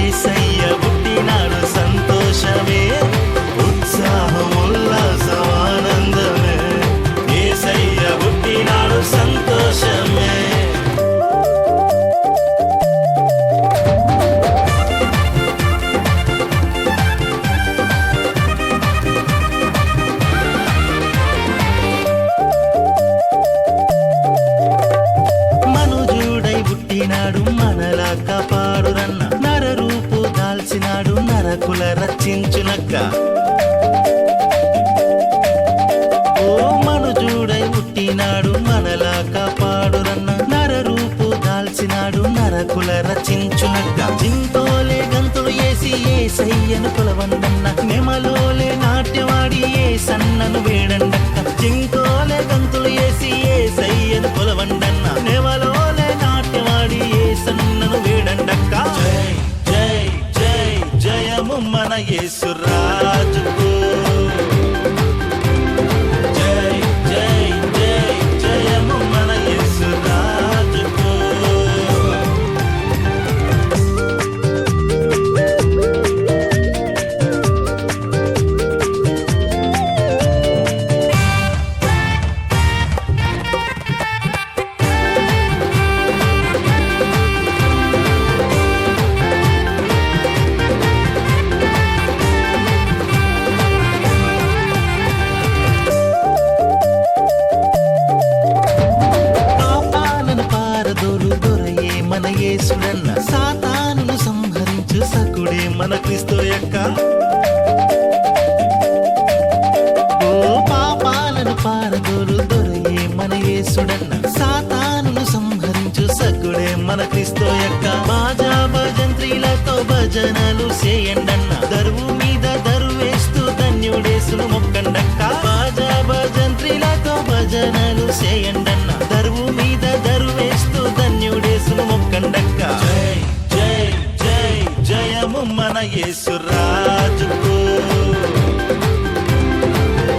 యేసయ్య పుట్టినాడు సంతోషమే, ఉత్సాహం ఉల్లాసం ఆనందమే. యేసయ్య పుట్టినాడు సంతోషమే. పుట్టినాడు మనలా కాపాడురన్న, నర రూపు దాల్చినాడు నరకుల రచించునక్క. ఓ మనుజుడై పుట్టినాడు మనలా కాపాడురన్న, నర రూపు దాల్చినాడు నరకుల రచించునక్క. జింతోలే గంతులు వేసి యేసయ్యను కొలవండన్న, నెమలోలే నాట్యవాడి యేసన్నను వేడండక్క. జింతోలే గంతులు వేసి యేసయ్యను కొలవండన్న, నెమలోలే నాట్యవాడి యేసన్నను వేడండక్క. జై జై జై జయము మన యేసు రాజుకు. జై జై జై జయము మన యేసు రాజుకు. మన యేసుడన్న, సాతానును సంహరించు సకుడే మన క్రీస్తు యొక్క. ఓ పాపాలను పారదోలు దొరయే మన యేసుడన్న, సాతానును సంహరించు సకుడే మన క్రీస్తు యొక్క. బాజా భజంత్రీలతో భజనలు చేయండన్న, దరువు మీద దరువేస్తూ ధన్యుడేసును మొక్కండక్క. బాజా భజంత్రీలతో భజనలు చేయండన్న, దరువు మీద దరువేస్తూ ధన్యుడేసును మొక్కండక్క. జై జై జై జయము మన యేసు రాజుకు.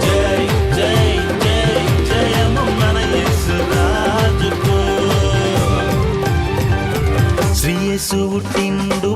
జై జై జై జయము మన యేసు రాజుకు. శ్రీ యేసు పుట్టిండు